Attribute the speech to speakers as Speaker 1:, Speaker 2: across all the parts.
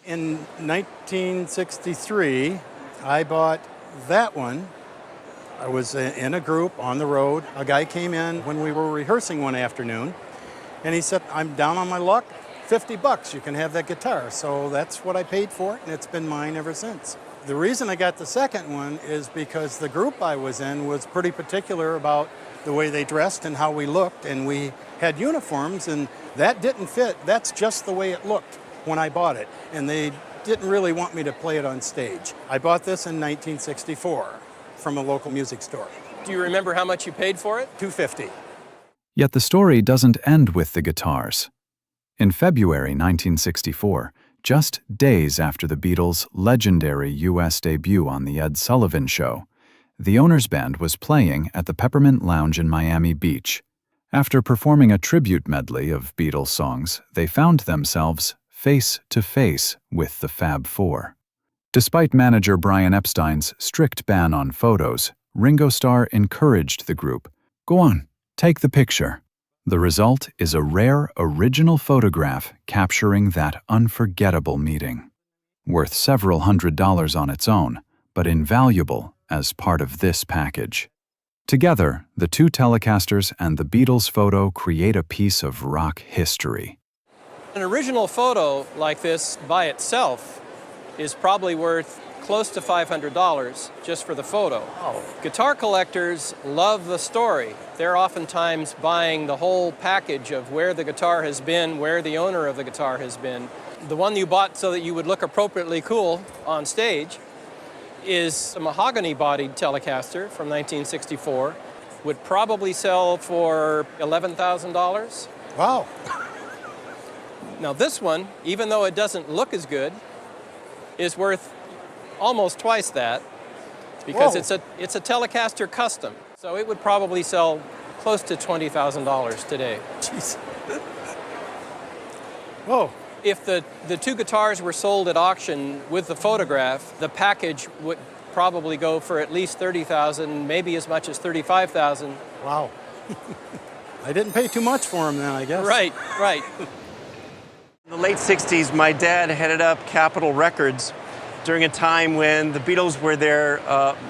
Speaker 1: In 1963, I bought that one. I was in a group on the road. A guy came in when we were rehearsing one afternoon, and he said, I'm down on my luck, $50, you can have that guitar. So that's what I paid for it, and it's been mine ever since. The reason I got the second one is because the group I was in was pretty particular about the way they dressed and how we looked, and we had uniforms, and that didn't fit. That's just the way it looked when I bought it, and they didn't really want me to play it on stage. I bought this in 1964 from a local music store.
Speaker 2: Do you remember how much you paid for it?
Speaker 1: $250.
Speaker 3: Yet the story doesn't end with the guitars. In February 1964, just days after the Beatles' legendary U.S. debut on The Ed Sullivan Show, the owner's band was playing at the Peppermint Lounge in Miami Beach. After performing a tribute medley of Beatles songs, they found themselves face to face with the Fab Four. Despite manager Brian Epstein's strict ban on photos, Ringo Starr encouraged the group, "Go on, take the picture." The result is a rare original photograph capturing that unforgettable meeting. Worth several $100s on its own, but invaluable as part of this package. Together, the two Telecasters and the Beatles photo create a piece of rock history.
Speaker 2: An original photo like this by itself is probably worth close to $500 just for the photo.
Speaker 1: Oh.
Speaker 2: Guitar collectors love the story. They're oftentimes buying the whole package of where the guitar has been, where the owner of the guitar has been. The one you bought so that you would look appropriately cool on stage is a mahogany-bodied Telecaster from 1964. Would probably sell for $11,000.
Speaker 1: Wow.
Speaker 2: Now this one, even though it doesn't look as good, is worth almost twice that because
Speaker 1: Whoa.
Speaker 2: it's a Telecaster custom. So it would probably sell close to $20,000 today.
Speaker 1: Jeez. Whoa.
Speaker 2: If the two guitars were sold at auction with the photograph, the package would probably go for at least $30,000, maybe as much as $35,000.
Speaker 1: Wow. I didn't pay too much for them then, I guess.
Speaker 2: Right.
Speaker 4: In the late 60s, my dad headed up Capitol Records during a time when the Beatles were their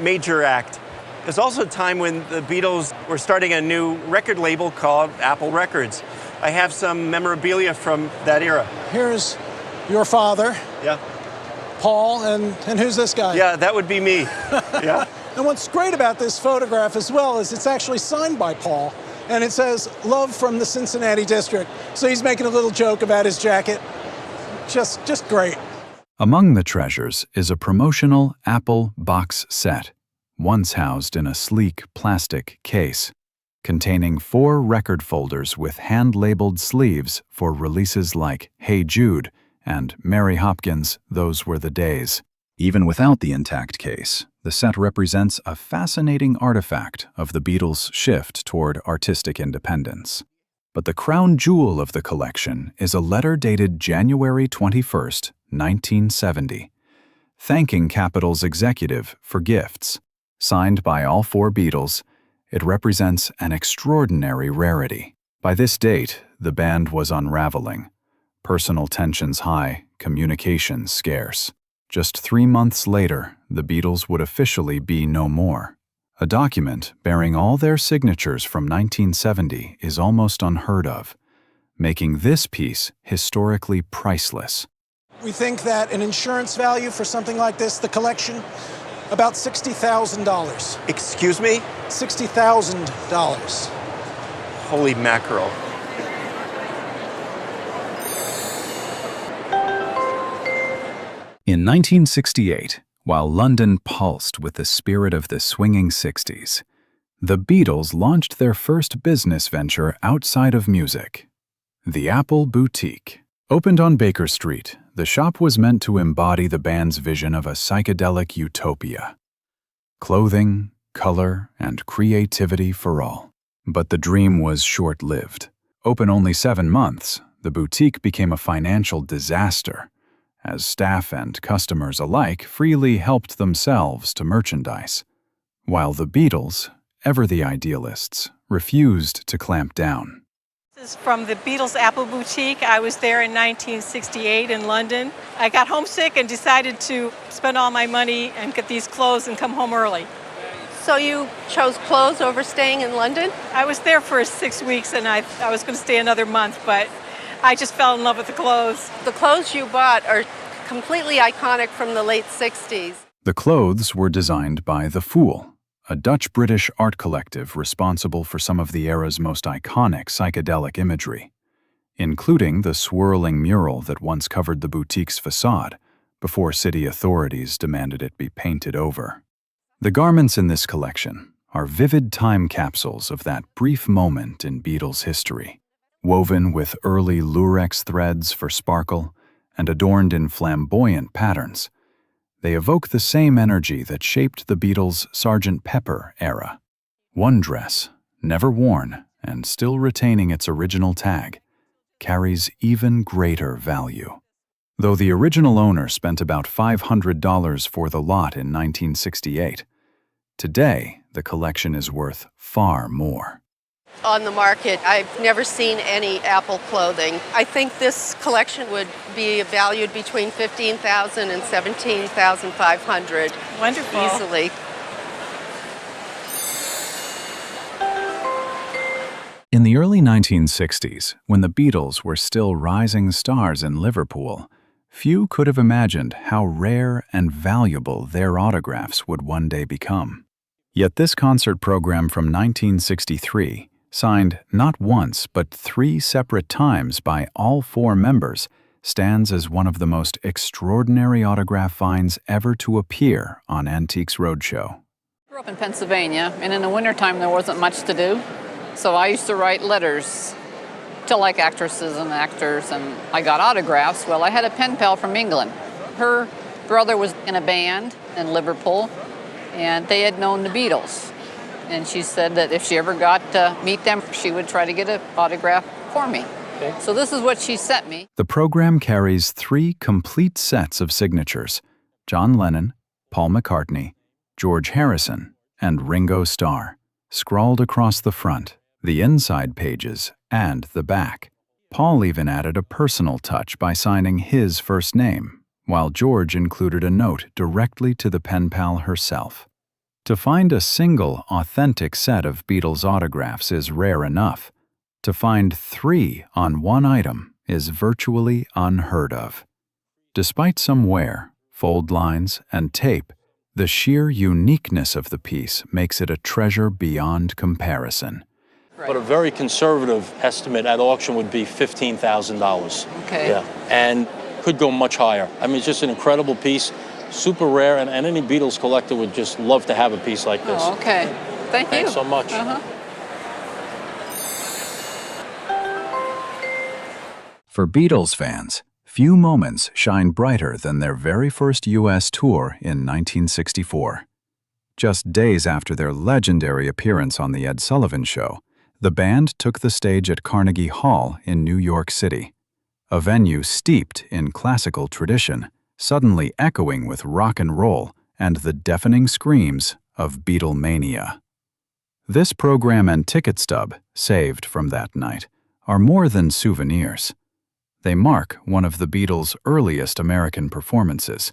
Speaker 4: major act. It was also a time when the Beatles were starting a new record label called Apple Records. I have some memorabilia from that era.
Speaker 5: Here's your father,
Speaker 4: Yeah.
Speaker 5: Paul, and who's this guy?
Speaker 4: Yeah, that would be me. Yeah.
Speaker 5: And what's great about this photograph as well is it's actually signed by Paul, and it says, "Love from the Cincinnati District." So he's making a little joke about his jacket. Just great.
Speaker 3: Among the treasures is a promotional Apple box set, once housed in a sleek plastic case, containing 4 record folders with hand-labeled sleeves for releases like Hey Jude and Mary Hopkins' Those Were the Days. Even without the intact case, the set represents a fascinating artifact of the Beatles' shift toward artistic independence. But the crown jewel of the collection is a letter dated January 21st, 1970, thanking Capitol's executive for gifts. Signed by all 4 Beatles, it represents an extraordinary rarity. By this date, the band was unraveling. Personal tensions high, communications scarce. Just 3 months later, the Beatles would officially be no more. A document bearing all their signatures from 1970 is almost unheard of, making this piece historically priceless.
Speaker 5: We think that an insurance value for something like this, the collection, about $60,000.
Speaker 4: Excuse me?
Speaker 5: $60,000.
Speaker 4: Holy mackerel.
Speaker 3: In 1968, while London pulsed with the spirit of the swinging 60s, the Beatles launched their first business venture outside of music. The Apple Boutique. Opened on Baker Street, the shop was meant to embody the band's vision of a psychedelic utopia. Clothing, color, and creativity for all. But the dream was short-lived. Open only 7 months, the boutique became a financial disaster, as staff and customers alike freely helped themselves to merchandise, while the Beatles, ever the idealists, refused to clamp down.
Speaker 6: This is from the Beatles Apple Boutique. I was there in 1968 in London. I got homesick and decided to spend all my money and get these clothes and come home early.
Speaker 7: So you chose clothes over staying in London?
Speaker 6: I was there for 6 weeks and I was going to stay another month, but I just fell in love with the clothes.
Speaker 7: The clothes you bought are completely iconic from the late 60s.
Speaker 3: The clothes were designed by The Fool, a Dutch-British art collective responsible for some of the era's most iconic psychedelic imagery, including the swirling mural that once covered the boutique's facade before city authorities demanded it be painted over. The garments in this collection are vivid time capsules of that brief moment in Beatles history, woven with early lurex threads for sparkle and adorned in flamboyant patterns. They evoke the same energy that shaped the Beatles' Sgt. Pepper era. One dress, never worn and still retaining its original tag, carries even greater value. Though the original owner spent about $500 for the lot in 1968, today the collection is worth far more.
Speaker 7: On the market, I've never seen any Apple clothing. I think this collection would be valued between $15,000 and $17,500.
Speaker 6: Wonderful.
Speaker 7: Easily.
Speaker 3: In the early 1960s, when the Beatles were still rising stars in Liverpool, few could have imagined how rare and valuable their autographs would one day become. Yet this concert program from 1963, signed not once but 3 separate times by all 4 members, stands as one of the most extraordinary autograph finds ever to appear on Antiques Roadshow.
Speaker 8: I grew up in Pennsylvania, and in the wintertime there wasn't much to do, so I used to write letters to like actresses and actors, and I got autographs. Well, I had a pen pal from England. Her brother was in a band in Liverpool, and they had known the Beatles. And she said that if she ever got to meet them, she would try to get an autograph for me. Okay. So this is what she sent me.
Speaker 3: The program carries 3 complete sets of signatures: John Lennon, Paul McCartney, George Harrison, and Ringo Starr, scrawled across the front, the inside pages, and the back. Paul even added a personal touch by signing his first name, while George included a note directly to the pen pal herself. To find a single, authentic set of Beatles autographs is rare enough. To find 3 on one item is virtually unheard of. Despite some wear, fold lines, and tape, the sheer uniqueness of the piece makes it a treasure beyond comparison.
Speaker 9: But a very conservative estimate at auction would be $15,000.
Speaker 8: Okay.
Speaker 9: Yeah, and could go much higher. I mean, it's just an incredible piece. Super rare, and any Beatles collector would just love to have a piece like this.
Speaker 8: Oh, okay. Thank you.
Speaker 9: Thanks so much.
Speaker 3: For Beatles fans, few moments shine brighter than their very first U.S. tour in 1964. Just days after their legendary appearance on The Ed Sullivan Show, the band took the stage at Carnegie Hall in New York City, a venue steeped in classical tradition, suddenly echoing with rock and roll and the deafening screams of Beatlemania. This program and ticket stub, saved from that night, are more than souvenirs. They mark one of the Beatles' earliest American performances,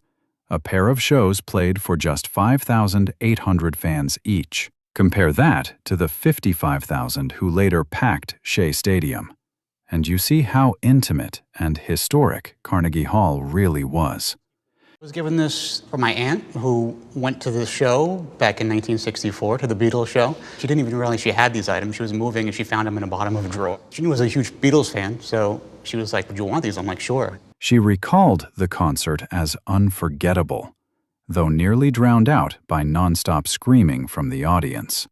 Speaker 3: a pair of shows played for just 5,800 fans each. Compare that to the 55,000 who later packed Shea Stadium, and you see how intimate and historic Carnegie Hall really was.
Speaker 10: I was given this from my aunt, who went to the show back in 1964, to the Beatles show. She didn't even realize she had these items. She was moving and she found them in the bottom of a drawer. She knew I was a huge Beatles fan, so she was like, "Would you want these?" I'm like, "Sure."
Speaker 3: She recalled the concert as unforgettable, though nearly drowned out by nonstop screaming from the audience.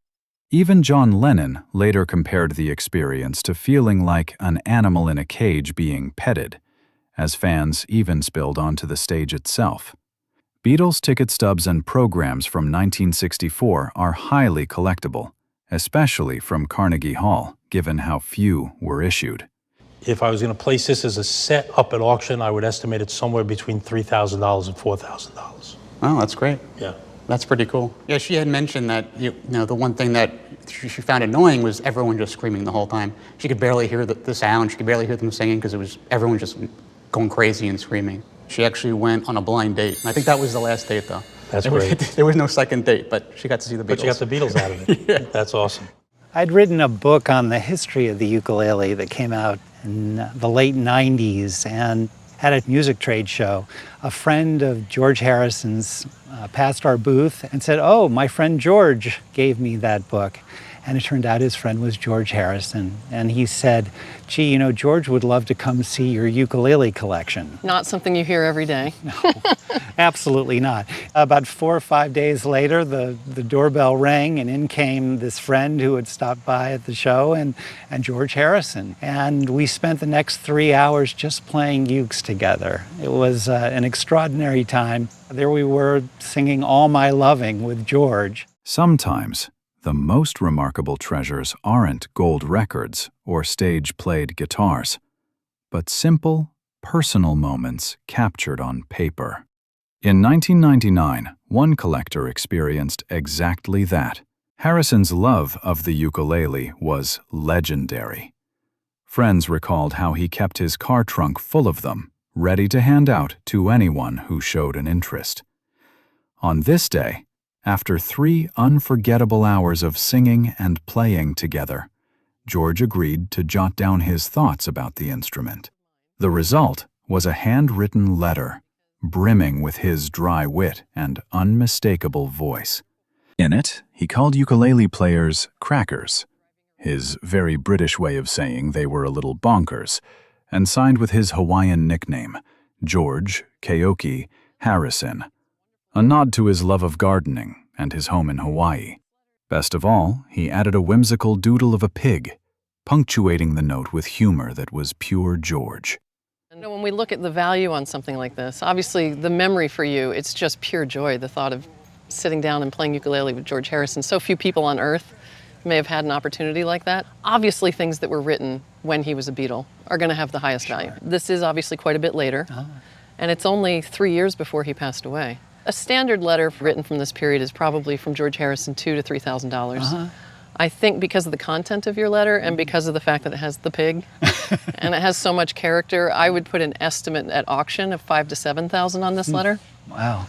Speaker 3: Even John Lennon later compared the experience to feeling like an animal in a cage being petted, as fans even spilled onto the stage itself. Beatles ticket stubs and programs from 1964 are highly collectible, especially from Carnegie Hall, given how few were issued.
Speaker 9: If I was going to place this as a set up at auction, I would estimate it somewhere between $3,000 and $4,000.
Speaker 10: Oh, that's great.
Speaker 9: Yeah.
Speaker 10: That's pretty cool. Yeah, she had mentioned that the one thing that she found annoying was everyone just screaming the whole time. She could barely hear the sound. She could barely hear them singing because everyone just going crazy and screaming. She actually went on a blind date. And I think that was the last date, though.
Speaker 11: That's great.
Speaker 10: There was no second date, but she got to see the Beatles.
Speaker 11: But you got the Beatles out of it.
Speaker 10: Yeah.
Speaker 11: That's awesome.
Speaker 12: I'd written a book on the history of the ukulele that came out in the late 90s and at a music trade show. A friend of George Harrison's passed our booth and said, "Oh, my friend George gave me that book." And it turned out his friend was George Harrison. And he said, "Gee, George would love to come see your ukulele collection."
Speaker 13: Not something you hear every day.
Speaker 12: No, absolutely not. About 4 or 5 days later, the doorbell rang and in came this friend who had stopped by at the show and George Harrison. And we spent the next 3 hours just playing ukes together. It was an extraordinary time. There we were singing All My Loving with George.
Speaker 3: Sometimes, the most remarkable treasures aren't gold records or stage-played guitars, but simple, personal moments captured on paper. In 1999, one collector experienced exactly that. Harrison's love of the ukulele was legendary. Friends recalled how he kept his car trunk full of them, ready to hand out to anyone who showed an interest. On this day, after 3 unforgettable hours of singing and playing together, George agreed to jot down his thoughts about the instrument. The result was a handwritten letter, brimming with his dry wit and unmistakable voice. In it, he called ukulele players crackers, his very British way of saying they were a little bonkers, and signed with his Hawaiian nickname, George Keoki Harrison, a nod to his love of gardening and his home in Hawaii. Best of all, he added a whimsical doodle of a pig, punctuating the note with humor that was pure George.
Speaker 13: When we look at the value on something like this, obviously the memory for you, it's just pure joy, the thought of sitting down and playing ukulele with George Harrison. So few people on earth may have had an opportunity like that. Obviously things that were written when he was a Beatle are going to have the highest value. This is obviously quite a bit later, and it's only 3 years before he passed away. A standard letter written from this period is probably from George Harrison $2,000 to $3,000. I think because of the content of your letter and because of the fact that it has the pig and it has so much character, I would put an estimate at auction of $5,000 to $7,000 on this letter.
Speaker 12: Wow.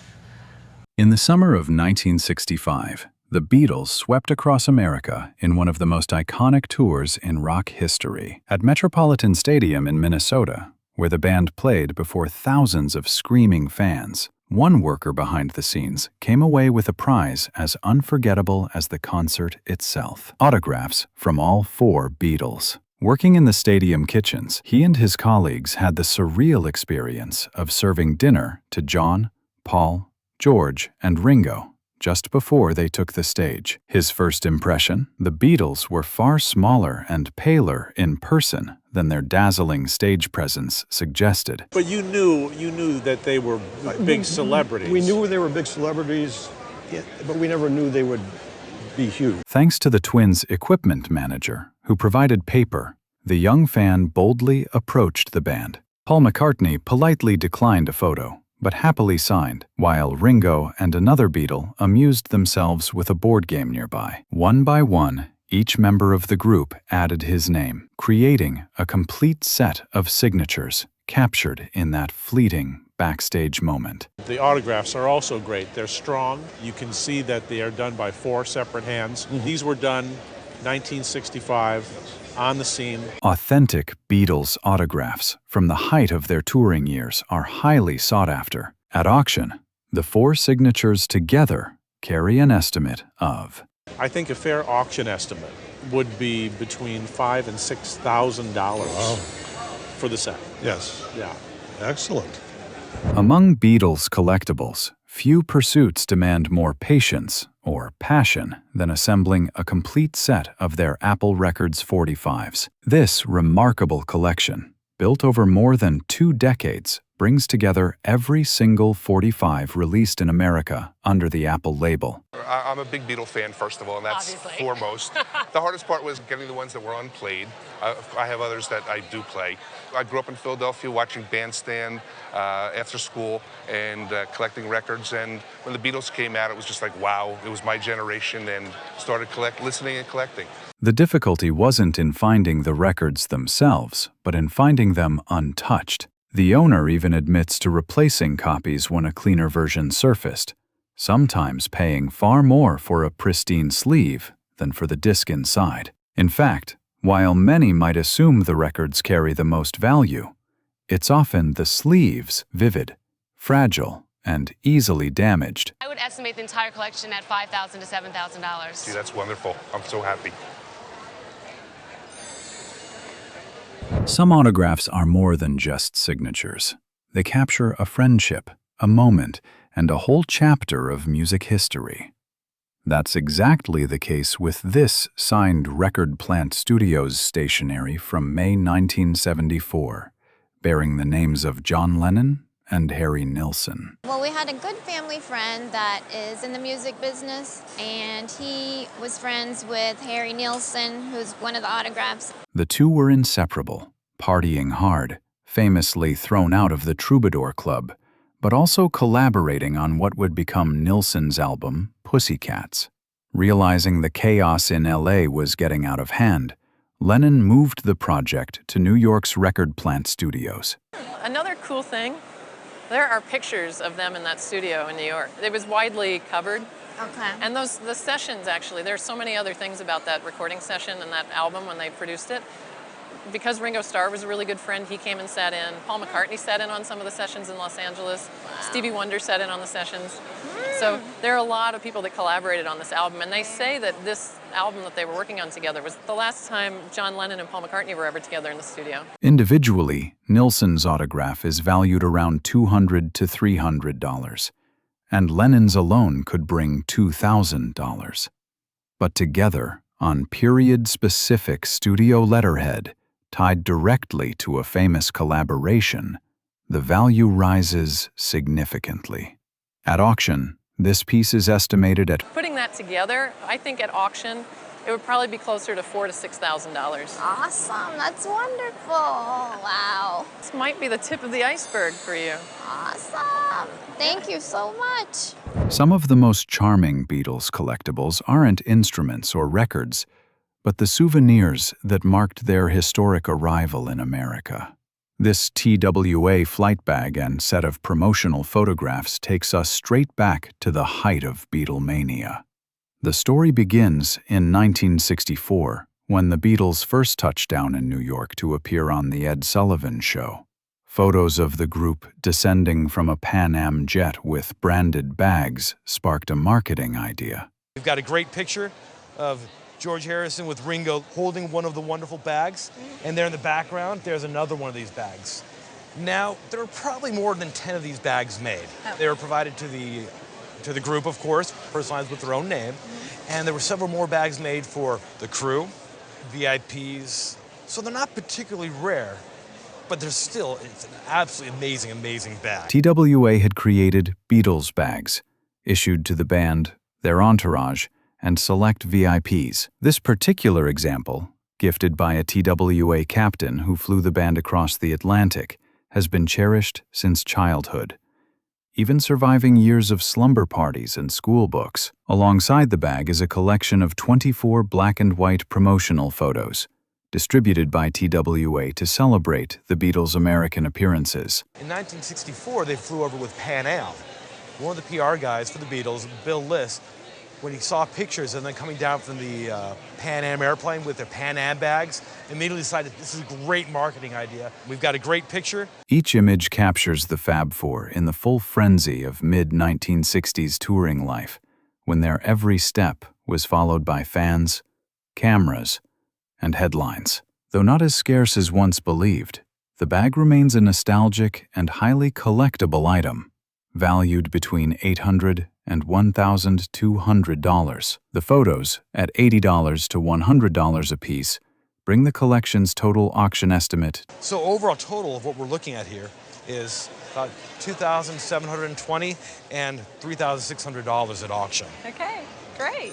Speaker 3: In the summer of 1965, the Beatles swept across America in one of the most iconic tours in rock history. At Metropolitan Stadium in Minnesota, where the band played before thousands of screaming fans, one worker behind the scenes came away with a prize as unforgettable as the concert itself: autographs from all 4 Beatles. Working in the stadium kitchens, he and his colleagues had the surreal experience of serving dinner to John, Paul, George, and Ringo just before they took the stage. His first impression: the Beatles were far smaller and paler in person than their dazzling stage presence suggested.
Speaker 14: But you knew that they were big celebrities.
Speaker 15: We knew they were big celebrities, but we never knew they would be huge.
Speaker 3: Thanks to the twins' equipment manager, who provided paper, the young fan boldly approached the band. Paul McCartney politely declined a photo, but happily signed, while Ringo and another Beatle amused themselves with a board game nearby. One by one, each member of the group added his name, creating a complete set of signatures captured in that fleeting backstage moment.
Speaker 14: The autographs are also great. They're strong. You can see that they are done by 4 separate hands. These were done 1965 on the scene.
Speaker 3: Authentic Beatles autographs from the height of their touring years are highly sought after. At auction, the 4 signatures together carry an estimate of...
Speaker 14: I think a fair auction estimate would be between $5,000 and $6,000 for the set.
Speaker 15: Yes.
Speaker 14: Yeah.
Speaker 15: Excellent.
Speaker 3: Among Beatles collectibles, few pursuits demand more patience or passion than assembling a complete set of their Apple Records 45s. This remarkable collection, built over more than 2 decades, brings together every single 45 released in America under the Apple label.
Speaker 11: I'm a big Beatle fan, first of all, and that's foremost. The hardest part was getting the ones that were unplayed. I have others that I do play. I grew up in Philadelphia watching Bandstand after school and collecting records. And when the Beatles came out, it was just like, wow, it was my generation, and started listening and collecting.
Speaker 3: The difficulty wasn't in finding the records themselves, but in finding them untouched. The owner even admits to replacing copies when a cleaner version surfaced, sometimes paying far more for a pristine sleeve than for the disc inside. In fact, while many might assume the records carry the most value, it's often the sleeves, vivid, fragile, and easily damaged.
Speaker 16: I would estimate the entire collection at $5,000 to $7,000.
Speaker 11: See, that's wonderful. I'm so happy.
Speaker 3: Some autographs are more than just signatures. They capture a friendship, a moment, and a whole chapter of music history. That's exactly the case with this signed Record Plant Studios stationery from May 1974, bearing the names of John Lennon and Harry Nilsson.
Speaker 17: Well, we had a good family friend that is in the music business, and he was friends with Harry Nilsson, who's one of the autographs.
Speaker 3: The two were inseparable, partying hard, famously thrown out of the Troubadour Club, but also collaborating on what would become Nilsson's album, Pussycats. Realizing the chaos in LA was getting out of hand, Lennon moved the project to New York's Record Plant Studios.
Speaker 13: Another cool thing, there are pictures of them in that studio in New York. It was widely covered.
Speaker 17: Okay.
Speaker 13: And the sessions, actually, there's so many other things about that recording session and that album when they produced it. Because Ringo Starr was a really good friend, he came and sat in. Paul McCartney sat in on some of the sessions in Los Angeles. Wow. Stevie Wonder sat in on the sessions. So there are a lot of people that collaborated on this album, and they say that this album that they were working on together was the last time John Lennon and Paul McCartney were ever together in the studio.
Speaker 3: Individually, Nilsson's autograph is valued around $200 to $300, and Lennon's alone could bring $2,000. But together, on period-specific studio letterhead, tied directly to a famous collaboration, the value rises significantly. At auction, this piece is estimated at...
Speaker 13: Putting that together, I think at auction, it would probably be closer to $4,000 to $6,000.
Speaker 17: Awesome, that's wonderful. Wow.
Speaker 13: This might be the tip of the iceberg for you.
Speaker 17: Awesome. Thank you so much.
Speaker 3: Some of the most charming Beatles collectibles aren't instruments or records, but the souvenirs that marked their historic arrival in America. This TWA flight bag and set of promotional photographs takes us straight back to the height of Beatlemania. The story begins in 1964, when the Beatles first touched down in New York to appear on The Ed Sullivan Show. Photos of the group descending from a Pan Am jet with branded bags sparked a marketing idea.
Speaker 15: We've got a great picture of George Harrison with Ringo holding one of the wonderful bags, and there in the background, there's another one of these bags. Now, there are probably more than 10 of these bags made. They were provided to the group, of course, personalized with their own name, and there were several more bags made for the crew, VIPs, so they're not particularly rare, but it's an absolutely amazing, amazing bag.
Speaker 3: TWA had created Beatles bags, issued to the band, their entourage, and select VIPs. This particular example, gifted by a TWA captain who flew the band across the Atlantic, has been cherished since childhood, even surviving years of slumber parties and school books. Alongside the bag is a collection of 24 black and white promotional photos, distributed by TWA to celebrate the Beatles' American appearances.
Speaker 15: In 1964, they flew over with Pan Am. One of the PR guys for the Beatles, Bill Liss, when he saw pictures and then coming down from the Pan Am airplane with their Pan Am bags, immediately decided this is a great marketing idea. We've got a great picture.
Speaker 3: Each image captures the Fab Four in the full frenzy of mid-1960s touring life, when their every step was followed by fans, cameras, and headlines. Though not as scarce as once believed, the bag remains a nostalgic and highly collectible item, valued between $800 and $1,200. The photos, at $80 to $100 apiece, bring the collection's total auction estimate.
Speaker 15: So overall total of what we're looking at here is about $2,720 and $3,600 at auction.
Speaker 6: Okay, great.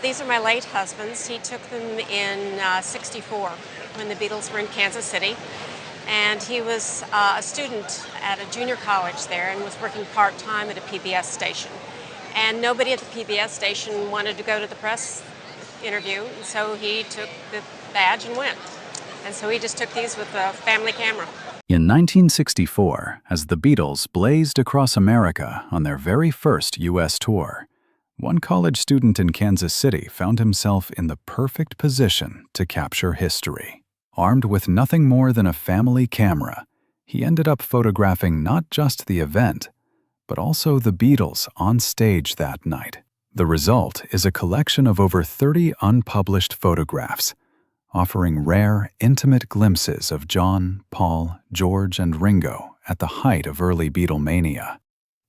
Speaker 18: These are my late husband's. He took them in '64 when the Beatles were in Kansas City. And he was a student at a junior college there and was working part-time at a PBS station. And nobody at the PBS station wanted to go to the press interview, and so he took the badge and went. And so he just took these with a family camera.
Speaker 3: In 1964, as the Beatles blazed across America on their very first U.S. tour, one college student in Kansas City found himself in the perfect position to capture history. Armed with nothing more than a family camera, he ended up photographing not just the event, but also the Beatles on stage that night. The result is a collection of over 30 unpublished photographs, offering rare, intimate glimpses of John, Paul, George, and Ringo at the height of early Beatlemania.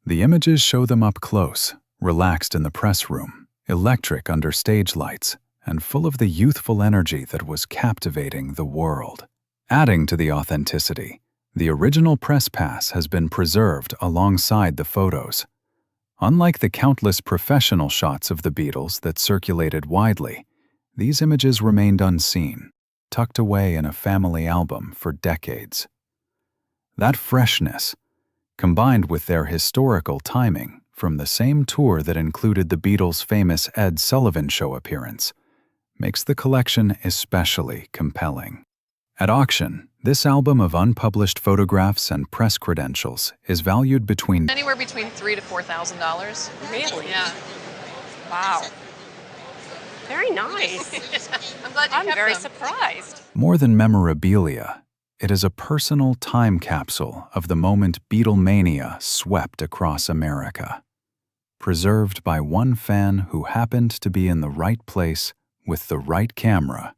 Speaker 3: The images show them up close, relaxed in the press room, electric under stage lights, and full of the youthful energy that was captivating the world. Adding to the authenticity, the original press pass has been preserved alongside the photos. Unlike the countless professional shots of the Beatles that circulated widely, these images remained unseen, tucked away in a family album for decades. That freshness, combined with their historical timing from the same tour that included the Beatles' famous Ed Sullivan Show appearance, makes the collection especially compelling. At auction, this album of unpublished photographs and press credentials is valued between
Speaker 13: Anywhere between $3,000 to $4,000.
Speaker 18: Really?
Speaker 13: Yeah.
Speaker 18: Wow. Very nice.
Speaker 13: I'm glad you
Speaker 18: I'm
Speaker 13: kept
Speaker 18: very
Speaker 13: them.
Speaker 18: surprised.
Speaker 3: More than memorabilia, it is a personal time capsule of the moment Beatlemania swept across America, preserved by one fan who happened to be in the right place with the right camera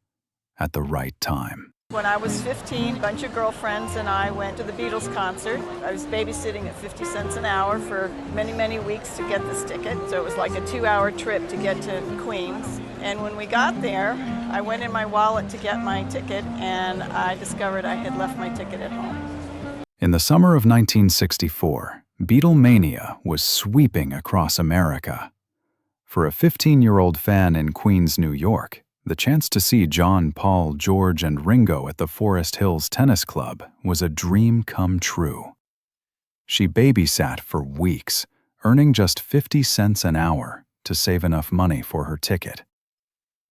Speaker 3: at the right time.
Speaker 6: When I was 15, a bunch of girlfriends and I went to the Beatles concert. I was babysitting at 50 cents an hour for many, many weeks to get this ticket. So it was like a 2-hour trip to get to Queens. And when we got there, I went in my wallet to get my ticket and I discovered I had left my ticket at home.
Speaker 3: In the summer of 1964, Beatlemania was sweeping across America. For a 15-year-old fan in Queens, New York, the chance to see John, Paul, George, and Ringo at the Forest Hills Tennis Club was a dream come true. She babysat for weeks, earning just 50 cents an hour to save enough money for her ticket.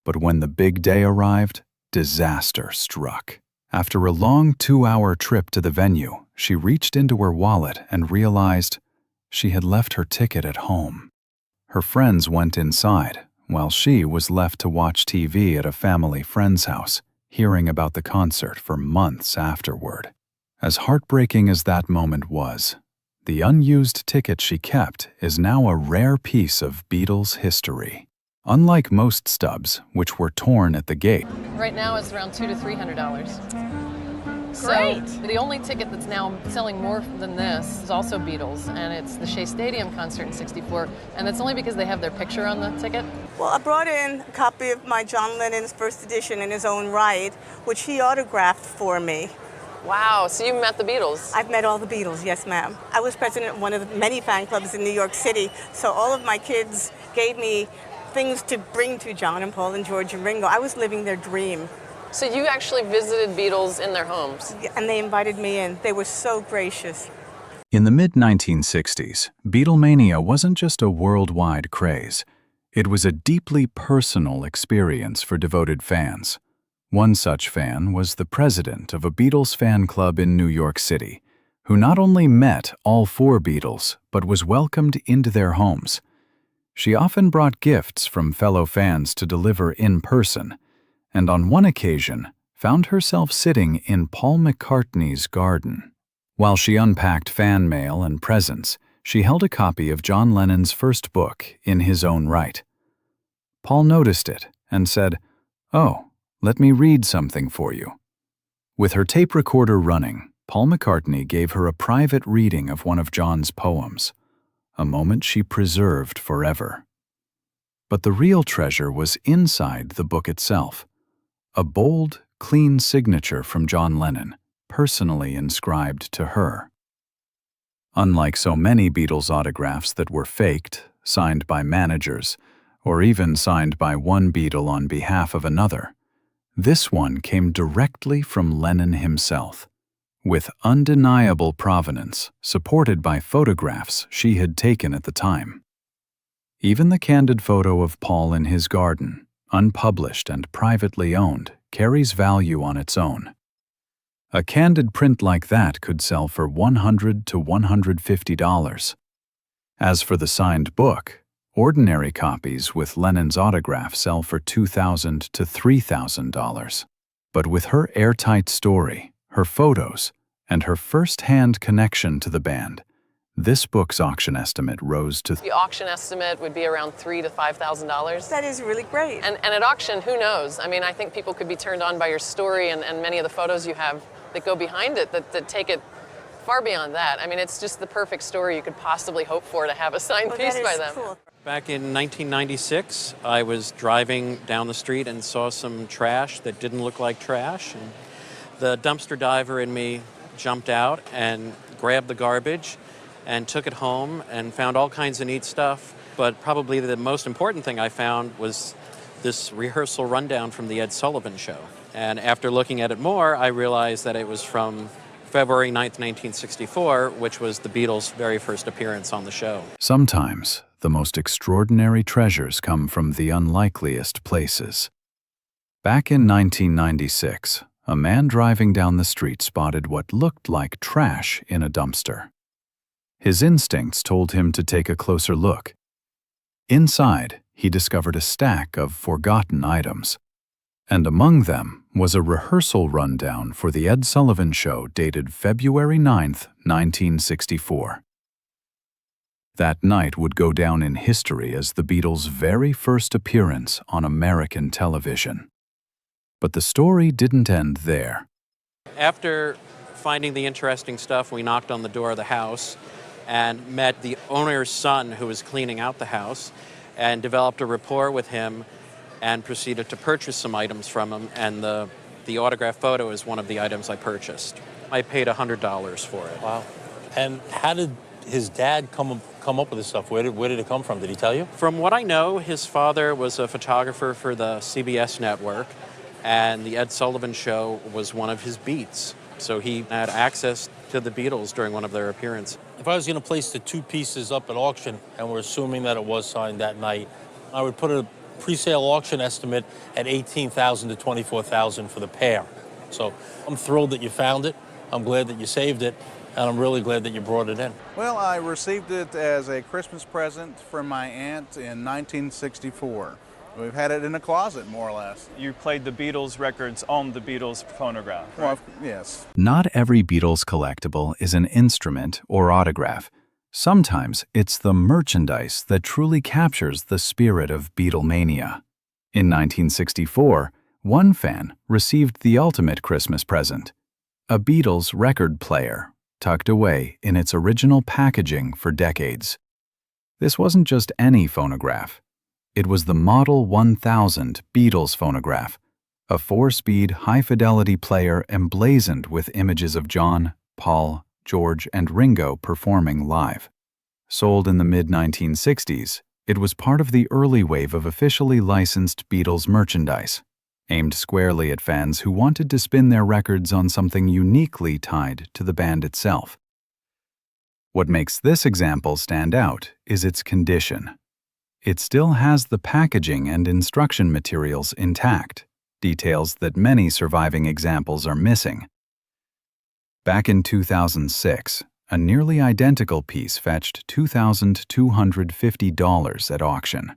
Speaker 3: But when the big day arrived, disaster struck. After a long 2-hour trip to the venue, she reached into her wallet and realized she had left her ticket at home. Her friends went inside, while she was left to watch TV at a family friend's house, hearing about the concert for months afterward. As heartbreaking as that moment was, the unused ticket she kept is now a rare piece of Beatles history. Unlike most stubs, which were torn at the gate,
Speaker 13: Right now it's around $200 to $300.
Speaker 6: Great.
Speaker 13: So the only ticket that's now selling more than this is also Beatles, and it's the Shea Stadium concert in '64, and that's only because they have their picture on the ticket.
Speaker 19: Well, I brought in a copy of my John Lennon's first edition in his own right, which he autographed for me.
Speaker 13: Wow, so you met the Beatles?
Speaker 19: I've met all the Beatles, yes, ma'am. I was president of one of the many fan clubs in New York City, so all of my kids gave me things to bring to John and Paul and George and Ringo. I was living their dream.
Speaker 13: So you actually visited Beatles in their homes?
Speaker 19: And they invited me in. They were so gracious.
Speaker 3: in the mid-1960s, Beatlemania wasn't just a worldwide craze. It was a deeply personal experience for devoted fans. One such fan was the president of a Beatles fan club in New York City, who not only met all 4 Beatles, but was welcomed into their homes. She often brought gifts from fellow fans to deliver in person, and on one occasion found herself sitting in Paul McCartney's garden. While she unpacked fan mail and presents, she held a copy of John Lennon's first book in his own right. Paul noticed it and said, "Oh, let me read something for you." With her tape recorder running, Paul McCartney gave her a private reading of one of John's poems, a moment she preserved forever. But the real treasure was inside the book itself. A bold, clean signature from John Lennon, personally inscribed to her. Unlike so many Beatles autographs that were faked, signed by managers, or even signed by one Beatle on behalf of another, this one came directly from Lennon himself, with undeniable provenance, supported by photographs she had taken at the time. Even the candid photo of Paul in his garden, unpublished and privately owned, carries value on its own. A candid print like that could sell for $100 to $150. As for the signed book, ordinary copies with Lennon's autograph sell for $2,000 to $3,000. But with her airtight story, her photos, and her first-hand connection to the band, this book's auction estimate rose to...
Speaker 13: The auction estimate would be around $3,000 to $5,000.
Speaker 6: That is really great.
Speaker 13: And at auction, who knows? I mean, I think people could be turned on by your story and many of the photos you have that go behind it that take it far beyond that. I mean, it's just the perfect story you could possibly hope for to have a signed piece by them.
Speaker 6: Cool.
Speaker 20: Back in 1996, I was driving down the street and saw some trash that didn't look like trash. And the dumpster diver in me jumped out and grabbed the garbage and took it home and found all kinds of neat stuff. But probably the most important thing I found was this rehearsal rundown from the Ed Sullivan Show. And after looking at it more, I realized that it was from February 9th, 1964, which was the Beatles' very first appearance on the show.
Speaker 3: Sometimes, the most extraordinary treasures come from the unlikeliest places. Back in 1996, a man driving down the street spotted what looked like trash in a dumpster. His instincts told him to take a closer look. Inside, he discovered a stack of forgotten items, and among them was a rehearsal rundown for the Ed Sullivan Show dated February 9th, 1964. That night would go down in history as the Beatles' very first appearance on American television. But the story didn't end there.
Speaker 20: After finding the interesting stuff, we knocked on the door of the house and met the owner's son who was cleaning out the house and developed a rapport with him and proceeded to purchase some items from him, and the autograph photo is one of the items I purchased. I paid $100 for it.
Speaker 9: Wow. And how did his dad come up with this stuff? Where did it come from? Did he tell you?
Speaker 20: From what I know, his father was a photographer for the CBS network, and the Ed Sullivan Show was one of his beats. So he had access to the Beatles during one of their appearances.
Speaker 9: If I was going to place the two pieces up at auction, and we're assuming that it was signed that night, I would put a pre-sale auction estimate at $18,000 to $24,000 for the pair. So I'm thrilled that you found it. I'm glad that you saved it, and I'm really glad that you brought it in.
Speaker 21: Well, I received it as a Christmas present from my aunt in 1964. We've had it in a closet, more or less.
Speaker 22: You played the Beatles records on the Beatles phonograph, right?
Speaker 21: Well, yes.
Speaker 3: Not every Beatles collectible is an instrument or autograph. Sometimes it's the merchandise that truly captures the spirit of Beatlemania. In 1964, one fan received the ultimate Christmas present, a Beatles record player, tucked away in its original packaging for decades. This wasn't just any phonograph. It was the Model 1000 Beatles phonograph, a 4-speed high-fidelity player emblazoned with images of John, Paul, George, and Ringo performing live. Sold in the mid-1960s, it was part of the early wave of officially licensed Beatles merchandise, aimed squarely at fans who wanted to spin their records on something uniquely tied to the band itself. What makes this example stand out is its condition. It still has the packaging and instruction materials intact, details that many surviving examples are missing. Back in 2006, a nearly identical piece fetched $2,250 at auction.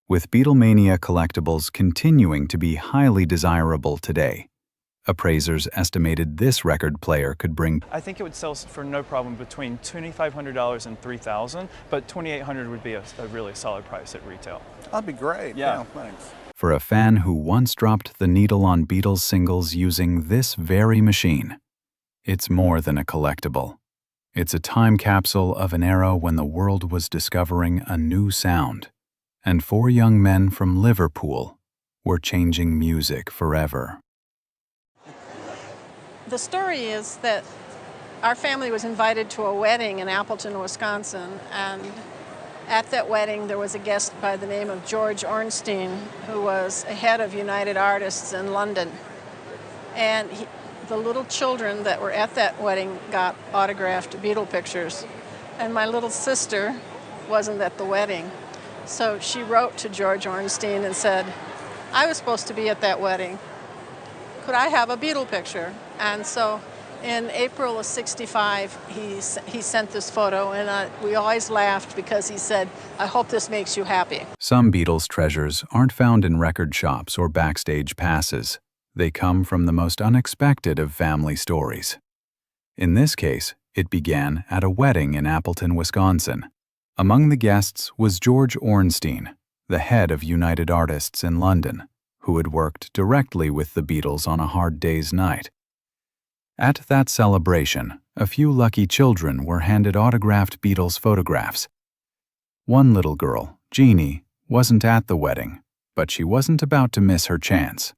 Speaker 3: With Beatlemania collectibles continuing to be highly desirable today, appraisers estimated this record player could bring...
Speaker 22: I think it would sell for no problem between $2,500 and $3,000, but $2,800 would be a really solid price at retail.
Speaker 21: That'd be great. Yeah, thanks.
Speaker 3: For a fan who once dropped the needle on Beatles singles using this very machine, it's more than a collectible. It's a time capsule of an era when the world was discovering a new sound and 4 young men from Liverpool were changing music forever.
Speaker 6: The story is that our family was invited to a wedding in Appleton, Wisconsin, and at that wedding there was a guest by the name of George Ornstein, who was a head of United Artists in London. And the little children that were at that wedding got autographed Beatle pictures. And my little sister wasn't at the wedding. So she wrote to George Ornstein and said, I was supposed to be at that wedding. Could I have a Beatle picture? And so in April of '65, he sent this photo, and we always laughed because he said, I hope this makes you happy.
Speaker 3: Some Beatles treasures aren't found in record shops or backstage passes. They come from the most unexpected of family stories. In this case, it began at a wedding in Appleton, Wisconsin. Among the guests was George Ornstein, the head of United Artists in London, who had worked directly with the Beatles on A Hard Day's Night. At that celebration, a few lucky children were handed autographed Beatles photographs. One little girl, Jeannie, wasn't at the wedding, but she wasn't about to miss her chance.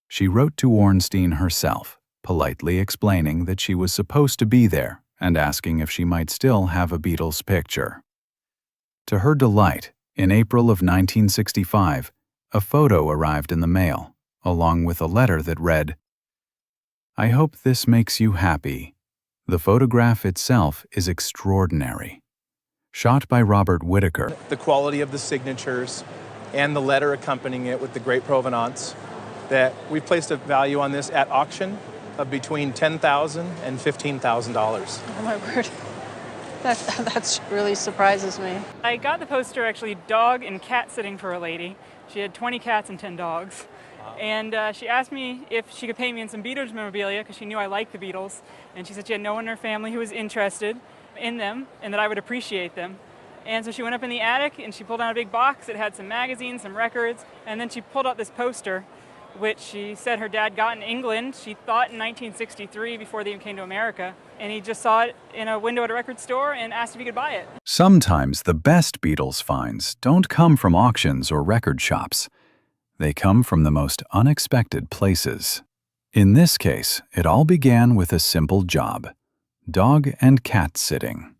Speaker 3: She wrote to Ornstein herself, politely explaining that she was supposed to be there and asking if she might still have a Beatles picture. To her delight, in April of 1965, a photo arrived in the mail, along with a letter that read, I hope this makes you happy. The photograph itself is extraordinary. Shot by Robert Whittaker.
Speaker 22: The quality of the signatures and the letter accompanying it with the great provenance, that we've placed a value on this at auction of between $10,000 and $15,000.
Speaker 6: Oh my word. That really surprises me.
Speaker 1: I got the poster actually dog and cat sitting for a lady. She had 20 cats and 10 dogs. Wow. And she asked me if she could pay me in some Beatles memorabilia because she knew I liked the Beatles. And she said she had no one in her family who was interested in them and that I would appreciate them. And so she went up in the attic and she pulled out a big box. It had some magazines, some records, and then she pulled out this poster, which she said her dad got in England. She thought in 1963 before they even came to America. And he just saw it in a window at a record store and asked if he could buy it.
Speaker 3: Sometimes the best Beatles finds don't come from auctions or record shops. They come from the most unexpected places. In this case, it all began with a simple job: dog and cat sitting.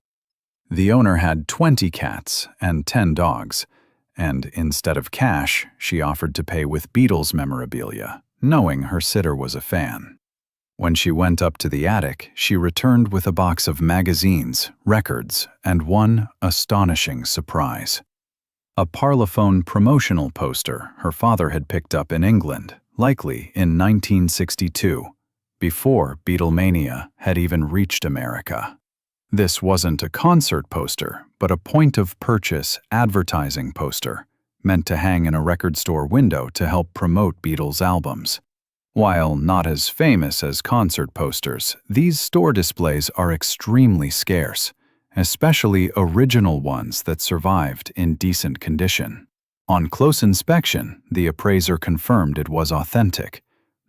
Speaker 3: The owner had 20 cats and 10 dogs, and instead of cash, she offered to pay with Beatles memorabilia, knowing her sitter was a fan. When she went up to the attic, she returned with a box of magazines, records, and one astonishing surprise. A Parlophone promotional poster her father had picked up in England, likely in 1962, before Beatlemania had even reached America. This wasn't a concert poster, but a point-of-purchase advertising poster, meant to hang in a record store window to help promote Beatles albums. While not as famous as concert posters, these store displays are extremely scarce, especially original ones that survived in decent condition. On close inspection, the appraiser confirmed it was authentic,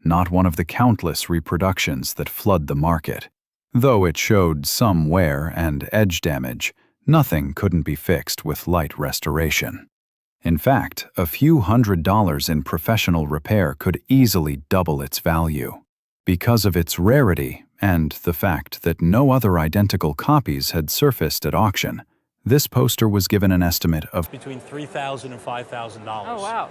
Speaker 3: not one of the countless reproductions that flood the market. Though it showed some wear and edge damage, nothing couldn't be fixed with light restoration. In fact, a few $100s in professional repair could easily double its value. Because of its rarity and the fact that no other identical copies had surfaced at auction, this poster was given an estimate of
Speaker 9: between $3,000 and $5,000.
Speaker 1: Oh, wow.